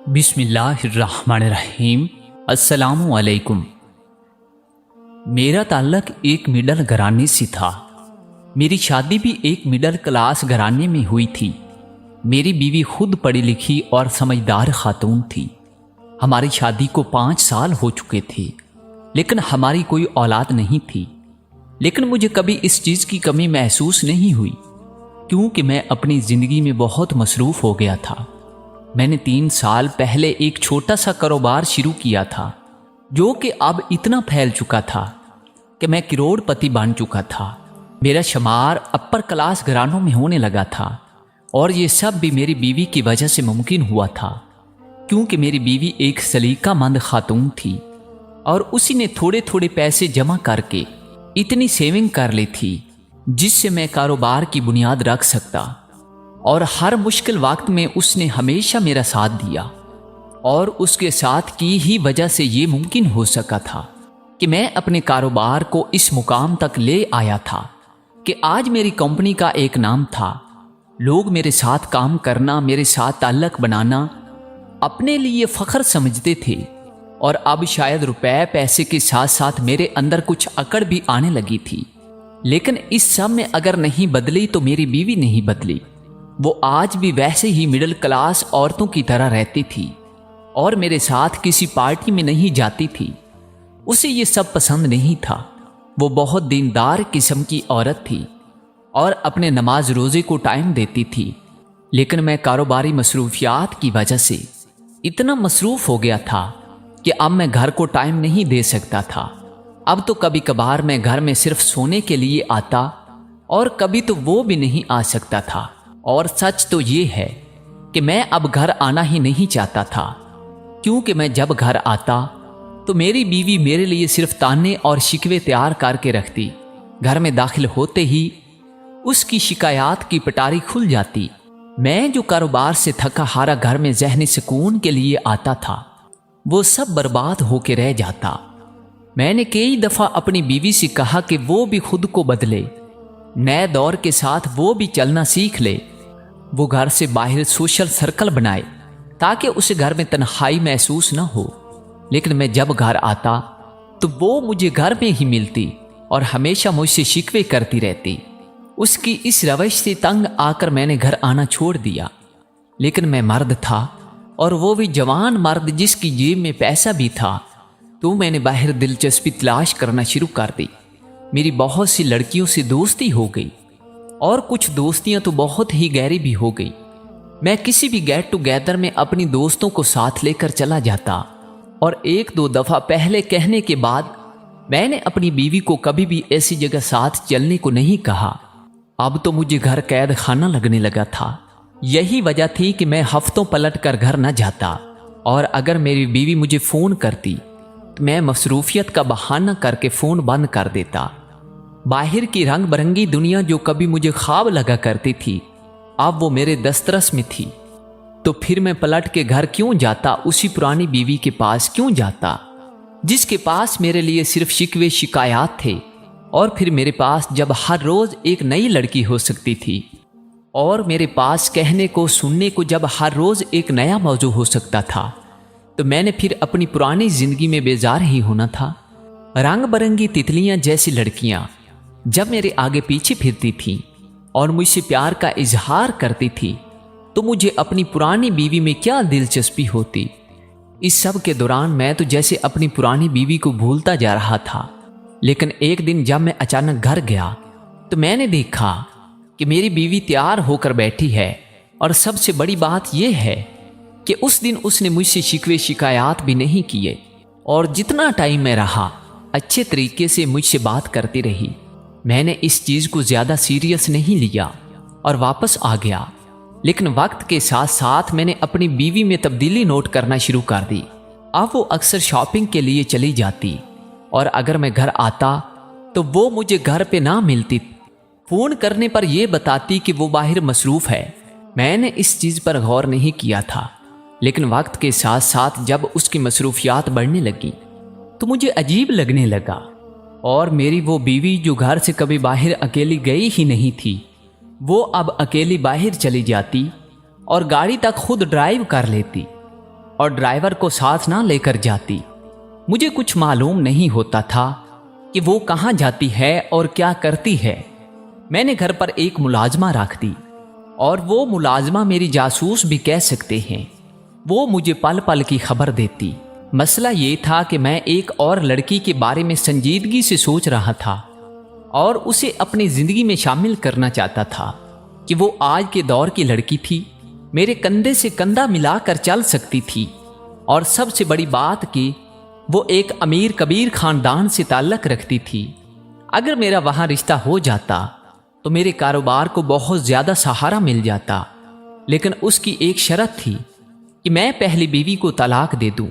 بسم اللہ الرحمن الرحیم۔ السلام علیکم۔ میرا تعلق ایک مڈل گھرانے سے تھا۔ میری شادی بھی ایک مڈل کلاس گھرانے میں ہوئی تھی۔ میری بیوی خود پڑھی لکھی اور سمجھدار خاتون تھی۔ ہماری شادی کو 5 سال ہو چکے تھے، لیکن ہماری کوئی اولاد نہیں تھی۔ لیکن مجھے کبھی اس چیز کی کمی محسوس نہیں ہوئی، کیونکہ میں اپنی زندگی میں بہت مصروف ہو گیا تھا۔ میں نے 3 سال پہلے ایک چھوٹا سا کاروبار شروع کیا تھا، جو کہ اب اتنا پھیل چکا تھا کہ میں کروڑ پتی بن چکا تھا۔ میرا شمار اپر کلاس گھرانوں میں ہونے لگا تھا، اور یہ سب بھی میری بیوی کی وجہ سے ممکن ہوا تھا، کیونکہ میری بیوی ایک سلیقہ مند خاتون تھی، اور اسی نے تھوڑے تھوڑے پیسے جمع کر کے اتنی سیونگ کر لی تھی جس سے میں کاروبار کی بنیاد رکھ سکتا۔ اور ہر مشکل وقت میں اس نے ہمیشہ میرا ساتھ دیا، اور اس کے ساتھ کی ہی وجہ سے یہ ممکن ہو سکا تھا کہ میں اپنے کاروبار کو اس مقام تک لے آیا تھا کہ آج میری کمپنی کا ایک نام تھا۔ لوگ میرے ساتھ کام کرنا، میرے ساتھ تعلق بنانا اپنے لیے فخر سمجھتے تھے، اور اب شاید روپے پیسے کے ساتھ ساتھ میرے اندر کچھ اکڑ بھی آنے لگی تھی۔ لیکن اس سب میں اگر نہیں بدلی تو میری بیوی نہیں بدلی۔ وہ آج بھی ویسے ہی مڈل کلاس عورتوں کی طرح رہتی تھی، اور میرے ساتھ کسی پارٹی میں نہیں جاتی تھی۔ اسے یہ سب پسند نہیں تھا۔ وہ بہت دیندار قسم کی عورت تھی، اور اپنے نماز روزے کو ٹائم دیتی تھی۔ لیکن میں کاروباری مصروفیات کی وجہ سے اتنا مصروف ہو گیا تھا کہ اب میں گھر کو ٹائم نہیں دے سکتا تھا۔ اب تو کبھی کبھار میں گھر میں صرف سونے کے لیے آتا، اور کبھی تو وہ بھی نہیں آ سکتا تھا۔ اور سچ تو یہ ہے کہ میں اب گھر آنا ہی نہیں چاہتا تھا، کیونکہ میں جب گھر آتا تو میری بیوی میرے لیے صرف تانے اور شکوے تیار کر کے رکھتی۔ گھر میں داخل ہوتے ہی اس کی شکایات کی پٹاری کھل جاتی۔ میں جو کاروبار سے تھکا ہارا گھر میں ذہنی سکون کے لیے آتا تھا، وہ سب برباد ہو کے رہ جاتا۔ میں نے کئی دفعہ اپنی بیوی سے کہا کہ وہ بھی خود کو بدلے، نئے دور کے ساتھ وہ بھی چلنا سیکھ لے، وہ گھر سے باہر سوشل سرکل بنائے تاکہ اسے گھر میں تنہائی محسوس نہ ہو۔ لیکن میں جب گھر آتا تو وہ مجھے گھر میں ہی ملتی اور ہمیشہ مجھ سے شکوے کرتی رہتی۔ اس کی اس روش سے تنگ آ کر میں نے گھر آنا چھوڑ دیا۔ لیکن میں مرد تھا، اور وہ بھی جوان مرد جس کی جیب میں پیسہ بھی تھا، تو میں نے باہر دلچسپی تلاش کرنا شروع کر دی۔ میری بہت سی لڑکیوں سے دوستی ہو گئی، اور کچھ دوستیاں تو بہت ہی گہری بھی ہو گئی۔ میں کسی بھی گیٹ ٹوگیدر میں اپنی دوستوں کو ساتھ لے کر چلا جاتا، اور 1-2 دفعہ پہلے کہنے کے بعد میں نے اپنی بیوی کو کبھی بھی ایسی جگہ ساتھ چلنے کو نہیں کہا۔ اب تو مجھے گھر قید خانہ لگنے لگا تھا۔ یہی وجہ تھی کہ میں ہفتوں پلٹ کر گھر نہ جاتا، اور اگر میری بیوی مجھے فون کرتی تو میں مصروفیت کا بہانہ کر کے فون بند کر دیتا۔ باہر کی رنگ برنگی دنیا جو کبھی مجھے خواب لگا کرتی تھی، اب وہ میرے دسترس میں تھی۔ تو پھر میں پلٹ کے گھر کیوں جاتا؟ اسی پرانی بیوی کے پاس کیوں جاتا جس کے پاس میرے لیے صرف شکوے شکایات تھے، اور پھر میرے پاس جب ہر روز ایک نئی لڑکی ہو سکتی تھی، اور میرے پاس کہنے کو سننے کو جب ہر روز ایک نیا موضوع ہو سکتا تھا، تو میں نے پھر اپنی پرانی زندگی میں بیزار ہی ہونا تھا۔ رنگ برنگی تتلیاں جیسی لڑکیاں جب میرے آگے پیچھے پھرتی تھیں اور مجھ سے پیار کا اظہار کرتی تھی، تو مجھے اپنی پرانی بیوی میں کیا دلچسپی ہوتی؟ اس سب کے دوران میں تو جیسے اپنی پرانی بیوی کو بھولتا جا رہا تھا۔ لیکن ایک دن جب میں اچانک گھر گیا تو میں نے دیکھا کہ میری بیوی تیار ہو کر بیٹھی ہے، اور سب سے بڑی بات یہ ہے کہ اس دن اس نے مجھ سے شکوے شکایات بھی نہیں کیے، اور جتنا ٹائم میں رہا اچھے طریقے سے مجھ سے بات کرتی رہی۔ میں نے اس چیز کو زیادہ سیریس نہیں لیا اور واپس آ گیا۔ لیکن وقت کے ساتھ ساتھ میں نے اپنی بیوی میں تبدیلی نوٹ کرنا شروع کر دی۔ اب وہ اکثر شاپنگ کے لیے چلی جاتی، اور اگر میں گھر آتا تو وہ مجھے گھر پہ نہ ملتی۔ فون کرنے پر یہ بتاتی کہ وہ باہر مصروف ہے۔ میں نے اس چیز پر غور نہیں کیا تھا، لیکن وقت کے ساتھ ساتھ جب اس کی مصروفیات بڑھنے لگی تو مجھے عجیب لگنے لگا، اور میری وہ بیوی جو گھر سے کبھی باہر اکیلی گئی ہی نہیں تھی، وہ اب اکیلی باہر چلی جاتی اور گاڑی تک خود ڈرائیو کر لیتی۔ اور ڈرائیور کو ساتھ نہ لے کر جاتی۔ مجھے کچھ معلوم نہیں ہوتا تھا کہ وہ کہاں جاتی ہے اور کیا کرتی ہے۔ میں نے گھر پر ایک ملازمہ رکھ دی، اور وہ ملازمہ میری جاسوس بھی کہہ سکتے ہیں۔ وہ مجھے پل پل کی خبر دیتی۔ مسئلہ یہ تھا کہ میں ایک اور لڑکی کے بارے میں سنجیدگی سے سوچ رہا تھا اور اسے اپنی زندگی میں شامل کرنا چاہتا تھا کہ وہ آج کے دور کی لڑکی تھی، میرے کندھے سے کندھا ملا کر چل سکتی تھی، اور سب سے بڑی بات کہ وہ ایک امیر کبیر خاندان سے تعلق رکھتی تھی۔ اگر میرا وہاں رشتہ ہو جاتا تو میرے کاروبار کو بہت زیادہ سہارا مل جاتا، لیکن اس کی ایک شرط تھی کہ میں پہلی بیوی کو طلاق دے دوں۔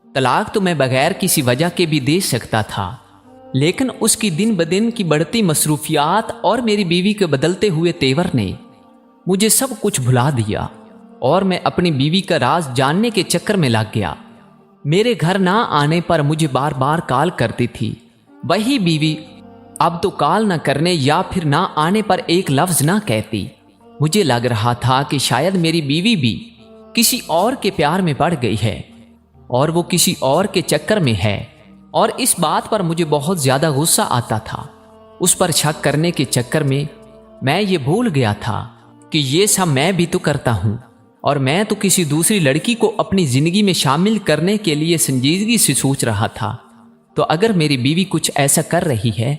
طلاق تو میں بغیر کسی وجہ کے بھی دے سکتا تھا، لیکن اس کی دن بدن کی بڑھتی مصروفیات اور میری بیوی کے بدلتے ہوئے تیور نے مجھے سب کچھ بھلا دیا، اور میں اپنی بیوی کا راز جاننے کے چکر میں لگ گیا۔ میرے گھر نہ آنے پر مجھے بار بار کال کرتی تھی وہی بیوی، اب تو کال نہ کرنے یا پھر نہ آنے پر ایک لفظ نہ کہتی۔ مجھے لگ رہا تھا کہ شاید میری بیوی بھی کسی اور کے پیار میں پڑ گئی ہے اور وہ کسی اور کے چکر میں ہے، اور اس بات پر مجھے بہت زیادہ غصہ آتا تھا۔ اس پر شک کرنے کے چکر میں میں یہ بھول گیا تھا کہ یہ سب میں بھی تو کرتا ہوں، اور میں تو کسی دوسری لڑکی کو اپنی زندگی میں شامل کرنے کے لیے سنجیدگی سے سوچ رہا تھا۔ تو اگر میری بیوی کچھ ایسا کر رہی ہے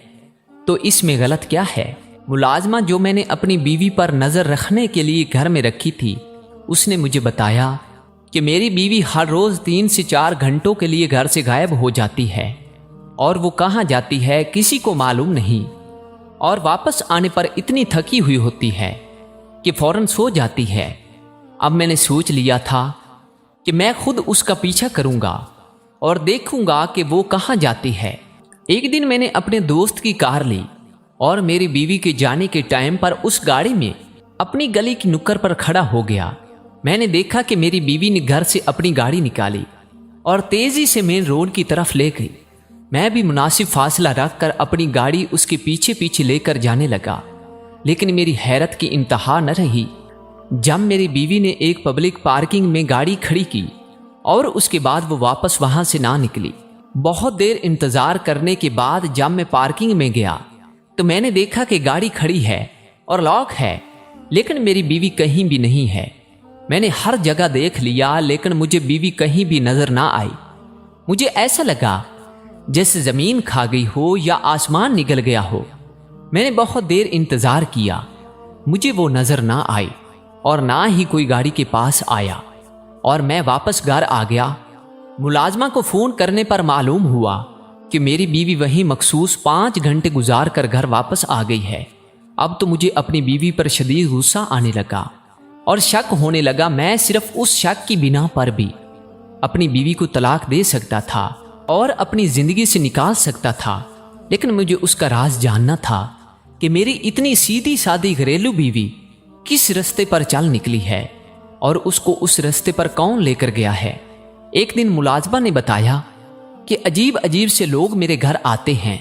تو اس میں غلط کیا ہے؟ ملازمہ جو میں نے اپنی بیوی پر نظر رکھنے کے لیے گھر میں رکھی تھی، اس نے مجھے بتایا کہ میری بیوی ہر روز 3 سے 4 گھنٹوں کے لیے گھر سے غائب ہو جاتی ہے، اور وہ کہاں جاتی ہے کسی کو معلوم نہیں، اور واپس آنے پر اتنی تھکی ہوئی ہوتی ہے کہ فوراً سو جاتی ہے۔ اب میں نے سوچ لیا تھا کہ میں خود اس کا پیچھا کروں گا اور دیکھوں گا کہ وہ کہاں جاتی ہے۔ ایک دن میں نے اپنے دوست کی کار لی اور میری بیوی کے جانے کے ٹائم پر اس گاڑی میں اپنی گلی کی نکڑ پر کھڑا ہو گیا۔ میں نے دیکھا کہ میری بیوی نے گھر سے اپنی گاڑی نکالی اور تیزی سے مین روڈ کی طرف لے گئی۔ میں بھی مناسب فاصلہ رکھ کر اپنی گاڑی اس کے پیچھے پیچھے لے کر جانے لگا، لیکن میری حیرت کی انتہا نہ رہی جب میری بیوی نے ایک پبلک پارکنگ میں گاڑی کھڑی کی اور اس کے بعد وہ واپس وہاں سے نہ نکلی۔ بہت دیر انتظار کرنے کے بعد جب میں پارکنگ میں گیا تو میں نے دیکھا کہ گاڑی کھڑی ہے اور لاک ہے، لیکن میری بیوی کہیں بھی نہیں ہے۔ میں نے ہر جگہ دیکھ لیا، لیکن مجھے بیوی کہیں بھی نظر نہ آئی۔ مجھے ایسا لگا جیسے زمین کھا گئی ہو یا آسمان نگل گیا ہو۔ میں نے بہت دیر انتظار کیا، مجھے وہ نظر نہ آئی اور نہ ہی کوئی گاڑی کے پاس آیا، اور میں واپس گھر آ گیا۔ ملازمہ کو فون کرنے پر معلوم ہوا کہ میری بیوی وہیں مخصوص 5 گھنٹے گزار کر گھر واپس آ گئی ہے۔ اب تو مجھے اپنی بیوی پر شدید غصہ آنے لگا اور شک ہونے لگا میں صرف اس شک کی بنا پر بھی اپنی بیوی کو طلاق دے سکتا تھا اور اپنی زندگی سے نکال سکتا تھا، لیکن مجھے اس کا راز جاننا تھا کہ میری اتنی سیدھی سادی گھریلو بیوی کس رستے پر چل نکلی ہے اور اس کو اس رستے پر کون لے کر گیا ہے۔ ایک دن ملازمہ نے بتایا کہ عجیب عجیب سے لوگ میرے گھر آتے ہیں،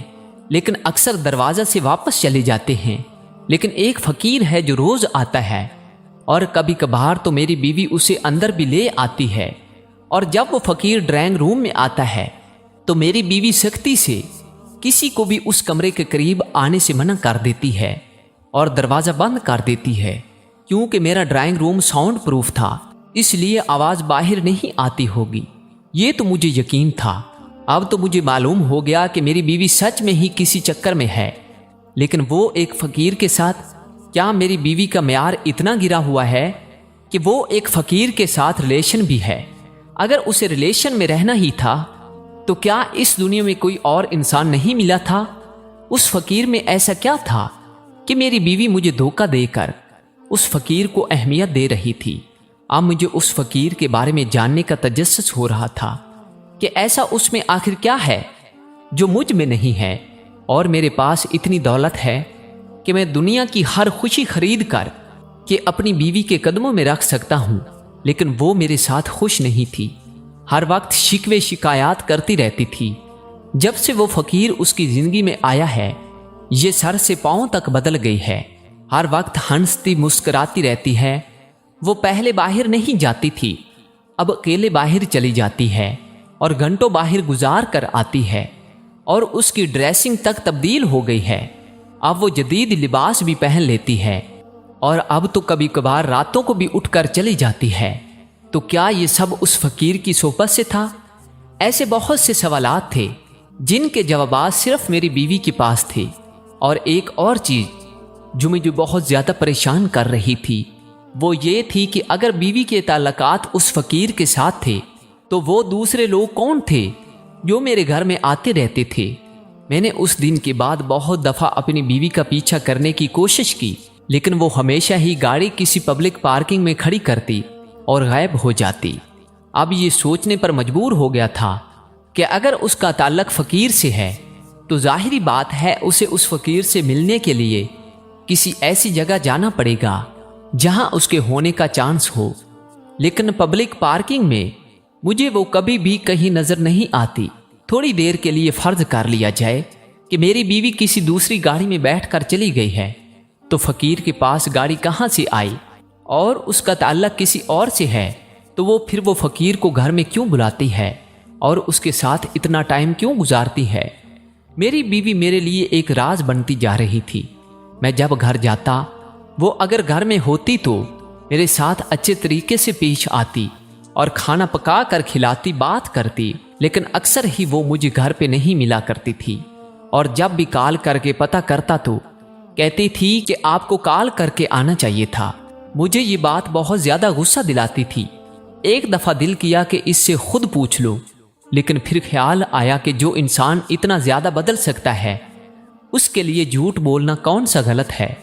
لیکن اکثر دروازہ سے واپس چلے جاتے ہیں، لیکن ایک فقیر ہے جو روز آتا ہے، اور کبھی کبھار تو میری بیوی اسے اندر بھی لے آتی ہے، اور جب وہ فقیر ڈرائنگ روم میں آتا ہے تو میری بیوی سختی سے کسی کو بھی اس کمرے کے قریب آنے سے منع کر دیتی ہے اور دروازہ بند کر دیتی ہے۔ کیونکہ میرا ڈرائنگ روم ساؤنڈ پروف تھا، اس لیے آواز باہر نہیں آتی ہوگی۔ یہ تو مجھے یقین تھا۔ اب تو مجھے معلوم ہو گیا کہ میری بیوی سچ میں ہی کسی چکر میں ہے، لیکن وہ ایک فقیر کے ساتھ، کیا میری بیوی کا معیار اتنا گرا ہوا ہے کہ وہ ایک فقیر کے ساتھ ریلیشن بھی ہے؟ اگر اسے ریلیشن میں رہنا ہی تھا تو کیا اس دنیا میں کوئی اور انسان نہیں ملا تھا؟ اس فقیر میں ایسا کیا تھا کہ میری بیوی مجھے دھوکہ دے کر اس فقیر کو اہمیت دے رہی تھی؟ اب مجھے اس فقیر کے بارے میں جاننے کا تجسس ہو رہا تھا کہ ایسا اس میں آخر کیا ہے جو مجھ میں نہیں ہے، اور میرے پاس اتنی دولت ہے کہ میں دنیا کی ہر خوشی خرید کر کہ اپنی بیوی کے قدموں میں رکھ سکتا ہوں، لیکن وہ میرے ساتھ خوش نہیں تھی۔ ہر وقت شکوے شکایات کرتی رہتی تھی۔ جب سے وہ فقیر اس کی زندگی میں آیا ہے، یہ سر سے پاؤں تک بدل گئی ہے۔ ہر وقت ہنستی مسکراتی رہتی ہے۔ وہ پہلے باہر نہیں جاتی تھی اب اکیلے باہر چلی جاتی ہے اور گھنٹوں باہر گزار کر آتی ہے، اور اس کی ڈریسنگ تک تبدیل ہو گئی ہے۔ اب وہ جدید لباس بھی پہن لیتی ہے، اور اب تو کبھی کبھار راتوں کو بھی اٹھ کر چلی جاتی ہے۔ تو کیا یہ سب اس فقیر کی صحبت سے تھا؟ ایسے بہت سے سوالات تھے جن کے جوابات صرف میری بیوی کے پاس تھے۔ اور ایک اور چیز جو مجھے بہت زیادہ پریشان کر رہی تھی وہ یہ تھی کہ اگر بیوی کے تعلقات اس فقیر کے ساتھ تھے تو وہ دوسرے لوگ کون تھے جو میرے گھر میں آتے رہتے تھے۔ میں نے اس دن کے بعد بہت دفعہ اپنی بیوی کا پیچھا کرنے کی کوشش کی، لیکن وہ ہمیشہ ہی گاڑی کسی پبلک پارکنگ میں کھڑی کرتی اور غائب ہو جاتی۔ اب یہ سوچنے پر مجبور ہو گیا تھا کہ اگر اس کا تعلق فقیر سے ہے تو ظاہری بات ہے اسے اس فقیر سے ملنے کے لیے کسی ایسی جگہ جانا پڑے گا جہاں اس کے ہونے کا چانس ہو، لیکن پبلک پارکنگ میں مجھے وہ کبھی بھی کہیں نظر نہیں آتی۔ تھوڑی دیر کے لیے فرض کر لیا جائے کہ میری بیوی کسی دوسری گاڑی میں بیٹھ کر چلی گئی ہے، تو فقیر کے پاس گاڑی کہاں سے آئی؟ اور اس کا تعلق کسی اور سے ہے تو وہ پھر وہ فقیر کو گھر میں کیوں بلاتی ہے اور اس کے ساتھ اتنا ٹائم کیوں گزارتی ہے؟ میری بیوی میرے لیے ایک راز بنتی جا رہی تھی۔ میں جب گھر جاتا، وہ اگر گھر میں ہوتی تو میرے ساتھ اچھے طریقے سے پیش آتی اور کھانا پکا کر کھلاتی، بات کرتی، لیکن اکثر ہی وہ مجھے گھر پہ نہیں ملا کرتی تھی، اور جب بھی کال کر کے پتہ کرتا تو کہتی تھی کہ آپ کو کال کر کے آنا چاہیے تھا۔ مجھے یہ بات بہت زیادہ غصہ دلاتی تھی۔ ایک دفعہ دل کیا کہ اس سے خود پوچھ لو، لیکن پھر خیال آیا کہ جو انسان اتنا زیادہ بدل سکتا ہے اس کے لیے جھوٹ بولنا کون سا غلط ہے۔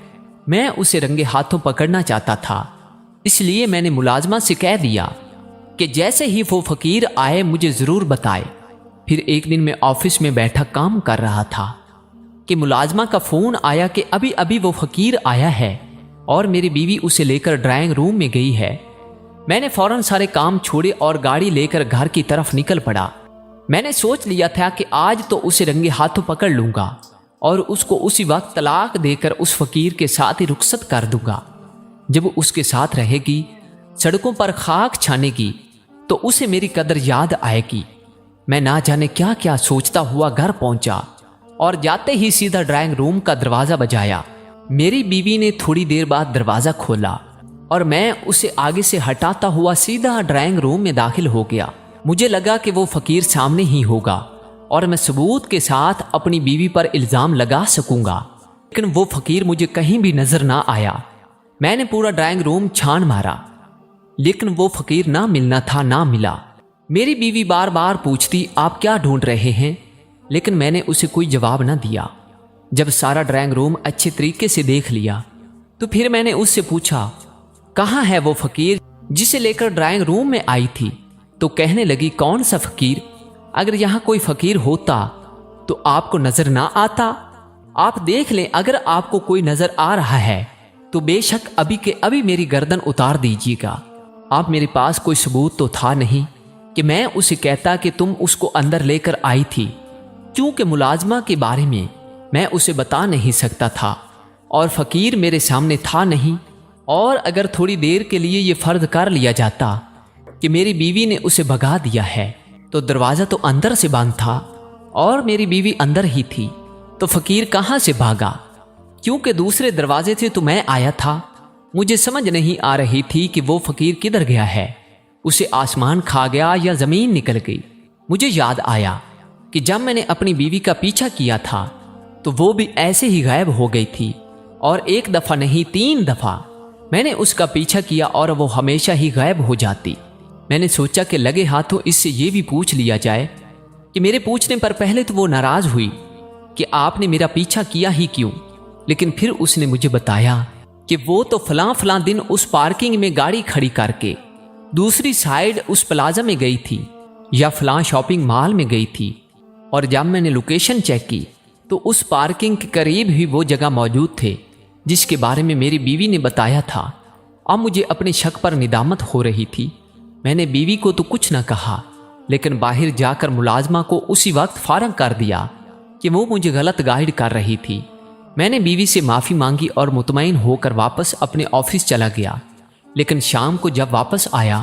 میں اسے رنگے ہاتھوں پکڑنا چاہتا تھا، اس لیے میں نے ملازمہ سے کہہ دیا کہ جیسے ہی وہ فقیر آئے مجھے ضرور بتائے۔ پھر ایک دن میں آفس میں بیٹھا کام کر رہا تھا کہ ملازمہ کا فون آیا کہ ابھی وہ فقیر آیا ہے اور میری بیوی اسے لے کر ڈرائنگ روم میں گئی ہے۔ میں نے فوراً سارے کام چھوڑے اور گاڑی لے کر گھر کی طرف نکل پڑا۔ میں نے سوچ لیا تھا کہ آج تو اسے رنگے ہاتھوں پکڑ لوں گا اور اس کو اسی وقت طلاق دے کر اس فقیر کے ساتھ ہی رخصت کر دوں گا۔ جب اس کے ساتھ رہے گی، سڑکوں پر خاک چھانے گی، تو اسے میری قدر یاد آئے گی۔ میں نہ جانے کیا کیا سوچتا ہوا گھر پہنچا اور جاتے ہی سیدھا ڈرائنگ روم کا دروازہ بجایا۔ میری بیوی نے تھوڑی دیر بعد دروازہ کھولا اور میں اسے آگے سے ہٹاتا ہوا سیدھا ڈرائنگ روم میں داخل ہو گیا۔ مجھے لگا کہ وہ فقیر سامنے ہی ہوگا اور میں ثبوت کے ساتھ اپنی بیوی پر الزام لگا سکوں گا، لیکن وہ فقیر مجھے کہیں بھی نظر نہ آیا۔ میں نے پورا ڈرائنگ روم چھان مارا، لیکن وہ فقیر نہ ملنا تھا، نہ ملا۔ میری بیوی بار بار پوچھتی آپ کیا ڈھونڈ رہے ہیں، لیکن میں نے اسے کوئی جواب نہ دیا۔ جب سارا ڈرائنگ روم اچھے طریقے سے دیکھ لیا تو پھر میں نے اس سے پوچھا کہاں ہے وہ فقیر جسے لے کر ڈرائنگ روم میں آئی تھی؟ تو کہنے لگی کون سا فقیر؟ اگر یہاں کوئی فقیر ہوتا تو آپ کو نظر نہ آتا؟ آپ دیکھ لیں، اگر آپ کو کوئی نظر آ رہا ہے تو بے شک ابھی کے ابھی میری گردن اتار دیجیے گا۔ آپ میرے پاس کوئی ثبوت تو تھا نہیں کہ میں اسے کہتا کہ تم اس کو اندر لے کر آئی تھی، کیونکہ ملازمہ کے بارے میں اسے بتا نہیں سکتا تھا اور فقیر میرے سامنے تھا نہیں۔ اور اگر تھوڑی دیر کے لیے یہ فرض کر لیا جاتا کہ میری بیوی نے اسے بھگا دیا ہے تو دروازہ تو اندر سے بند تھا اور میری بیوی اندر ہی تھی، تو فقیر کہاں سے بھاگا؟ کیونکہ دوسرے دروازے سے تو میں آیا تھا۔ مجھے سمجھ نہیں آ رہی تھی کہ وہ فقیر کدھر گیا ہے، اسے آسمان کھا گیا یا زمین نکل گئی۔ مجھے یاد آیا کہ جب میں نے اپنی بیوی کا پیچھا کیا تھا تو وہ بھی ایسے ہی غائب ہو گئی تھی، اور ایک دفعہ نہیں 3 دفعہ میں نے اس کا پیچھا کیا اور وہ ہمیشہ ہی غائب ہو جاتی۔ میں نے سوچا کہ لگے ہاتھوں اس سے یہ بھی پوچھ لیا جائے کہ میرے پوچھنے پر پہلے تو وہ ناراض ہوئی کہ آپ نے میرا پیچھا کیا ہی کیوں، لیکن پھر اس نے مجھے بتایا کہ وہ تو فلاں دن اس پارکنگ میں گاڑی کھڑی کر کے دوسری سائیڈ اس پلازا میں گئی تھی یا فلاں شاپنگ مال میں گئی تھی، اور جب میں نے لوکیشن چیک کی تو اس پارکنگ کے قریب ہی وہ جگہ موجود تھے جس کے بارے میں میری بیوی نے بتایا تھا۔ اب مجھے اپنے شک پر ندامت ہو رہی تھی۔ میں نے بیوی کو تو کچھ نہ کہا، لیکن باہر جا کر ملازمہ کو اسی وقت فارغ کر دیا کہ وہ مجھے غلط گائیڈ کر رہی تھی۔ میں نے بیوی سے معافی مانگی اور مطمئن ہو کر واپس اپنے آفس چلا گیا، لیکن شام کو جب واپس آیا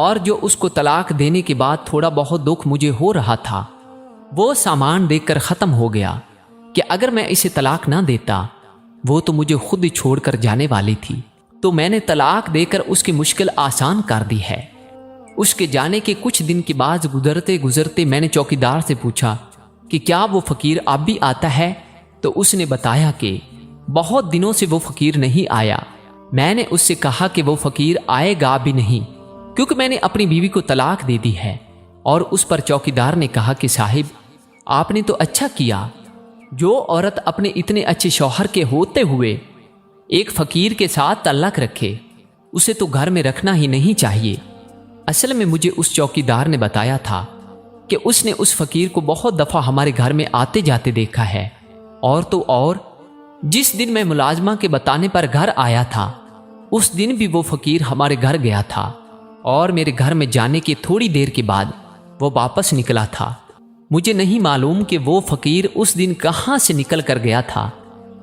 اور جو اس کو طلاق دینے کے بعد تھوڑا بہت دکھ مجھے ہو رہا تھا وہ سامان دیکھ کر ختم ہو گیا کہ اگر میں اسے طلاق نہ دیتا وہ تو مجھے خود چھوڑ کر جانے والی تھی، تو میں نے طلاق دے کر اس کی مشکل آسان کر دی ہے۔ اس کے جانے کے کچھ دن کے بعد گزرتے گزرتے میں نے چوکیدار سے پوچھا کہ کیا وہ فقیر اب بھی آتا ہے، تو اس نے بتایا کہ بہت دنوں سے وہ فقیر نہیں آیا۔ میں نے اس سے کہا کہ وہ فقیر آئے گا بھی نہیں کیونکہ میں نے اپنی بیوی کو طلاق دے دی ہے، اور اس پر چوکیدار نے کہا کہ صاحب آپ نے تو اچھا کیا، جو عورت اپنے اتنے اچھے شوہر کے ہوتے ہوئے ایک فقیر کے ساتھ تعلق رکھے اسے تو گھر میں رکھنا ہی نہیں چاہیے۔ اصل میں مجھے اس چوکیدار نے بتایا تھا کہ اس نے اس فقیر کو بہت دفعہ ہمارے گھر میں آتے جاتے دیکھا ہے، اور تو اور جس دن میں ملازمہ کے بتانے پر گھر آیا تھا اس دن بھی وہ فقیر ہمارے گھر گیا تھا، اور میرے گھر میں جانے کی تھوڑی دیر کے بعد وہ واپس نکلا تھا۔ مجھے نہیں معلوم کہ وہ فقیر اس دن کہاں سے نکل کر گیا تھا،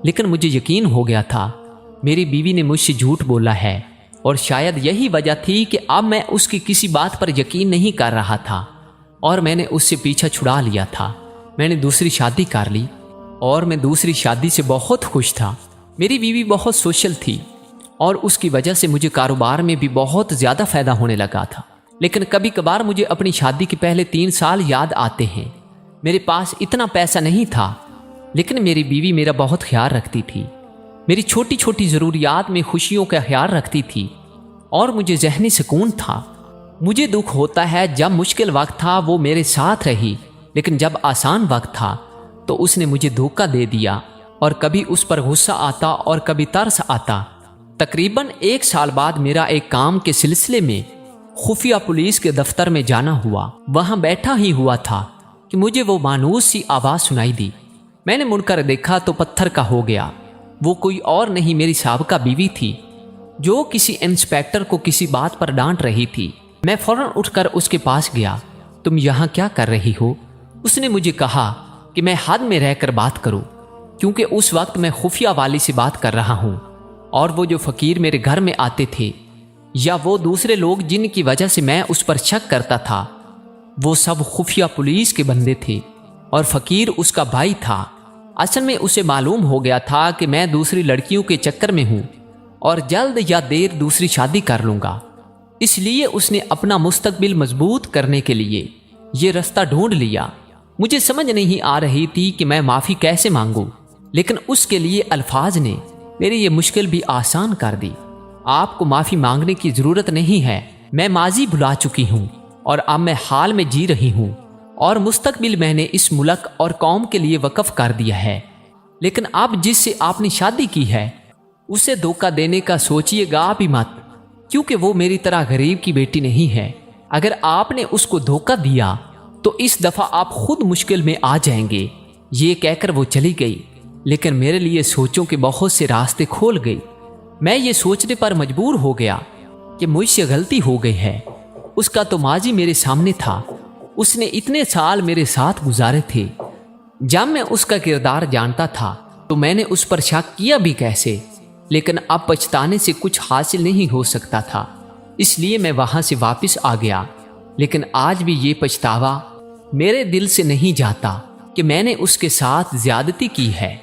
لیکن مجھے یقین ہو گیا تھا میری بیوی نے مجھ سے جھوٹ بولا ہے، اور شاید یہی وجہ تھی کہ اب میں اس کی کسی بات پر یقین نہیں کر رہا تھا، اور میں نے اس سے پیچھا چھڑا لیا تھا۔ میں نے دوسری شادی کر لی، اور میں دوسری شادی سے بہت خوش تھا۔ میری بیوی بہت سوشل تھی، اور اس کی وجہ سے مجھے کاروبار میں بھی بہت زیادہ فائدہ ہونے لگا تھا، لیکن کبھی کبھار مجھے اپنی شادی کے پہلے 3 سال یاد آتے ہیں۔ میرے پاس اتنا پیسہ نہیں تھا، لیکن میری بیوی میرا بہت خیال رکھتی تھی، میری چھوٹی چھوٹی ضروریات میں خوشیوں کا خیال رکھتی تھی، اور مجھے ذہنی سکون تھا۔ مجھے دکھ ہوتا ہے جب مشکل وقت تھا وہ میرے ساتھ رہی، لیکن جب آسان وقت تھا تو اس نے مجھے دھوکہ دے دیا، اور کبھی اس پر غصہ آتا اور کبھی ترس آتا۔ تقریباً 1 سال بعد میرا ایک کام کے سلسلے میں خفیہ پولیس کے دفتر میں جانا ہوا۔ وہاں بیٹھا ہی ہوا تھا کہ مجھے وہ مانوس سی آواز سنائی دی۔ میں نے مڑ کر دیکھا تو پتھر کا ہو گیا۔ وہ کوئی اور نہیں میری سابقہ بیوی تھی، جو کسی انسپیکٹر کو کسی بات پر ڈانٹ رہی تھی۔ میں فوراً اٹھ کر اس کے پاس گیا۔ تم یہاں کیا کر رہی ہو؟ اس نے مجھے کہا کہ میں حد میں رہ کر بات کروں، کیونکہ اس وقت میں خفیہ والی سے بات کر رہا ہوں، اور وہ جو فقیر میرے گھر میں آتے تھے یا وہ دوسرے لوگ جن کی وجہ سے میں اس پر شک کرتا تھا وہ سب خفیہ پولیس کے بندے تھے، اور فقیر اس کا بھائی تھا۔ اصل میں اسے معلوم ہو گیا تھا کہ میں دوسری لڑکیوں کے چکر میں ہوں اور جلد یا دیر دوسری شادی کر لوں گا، اس لیے اس نے اپنا مستقبل مضبوط کرنے کے لیے یہ رستہ ڈھونڈ لیا۔ مجھے سمجھ نہیں آ رہی تھی کہ میں معافی کیسے مانگوں، لیکن اس کے لیے الفاظ نے میری یہ مشکل بھی آسان کر دی۔ آپ کو معافی مانگنے کی ضرورت نہیں ہے، میں ماضی بھلا چکی ہوں اور اب میں حال میں جی رہی ہوں، اور مستقبل میں نے اس ملک اور قوم کے لیے وقف کر دیا ہے۔ لیکن اب جس سے آپ نے شادی کی ہے اسے دھوکہ دینے کا سوچیے گا بھی مت، کیونکہ وہ میری طرح غریب کی بیٹی نہیں ہے۔ اگر آپ نے اس کو دھوکہ دیا تو اس دفعہ آپ خود مشکل میں آ جائیں گے۔ یہ کہہ کر وہ چلی گئی، لیکن میرے لیے سوچوں کے بہت سے راستے کھول گئی۔ میں یہ سوچنے پر مجبور ہو گیا کہ مجھ سے غلطی ہو گئی ہے۔ اس کا تو ماضی میرے سامنے تھا، اس نے اتنے سال میرے ساتھ گزارے تھے۔ جب میں اس کا کردار جانتا تھا تو میں نے اس پر شک کیا بھی کیسے، لیکن اب پچھتانے سے کچھ حاصل نہیں ہو سکتا تھا، اس لیے میں وہاں سے واپس آ گیا۔ لیکن آج بھی یہ پچھتاوا میرے دل سے نہیں جاتا کہ میں نے اس کے ساتھ زیادتی کی ہے۔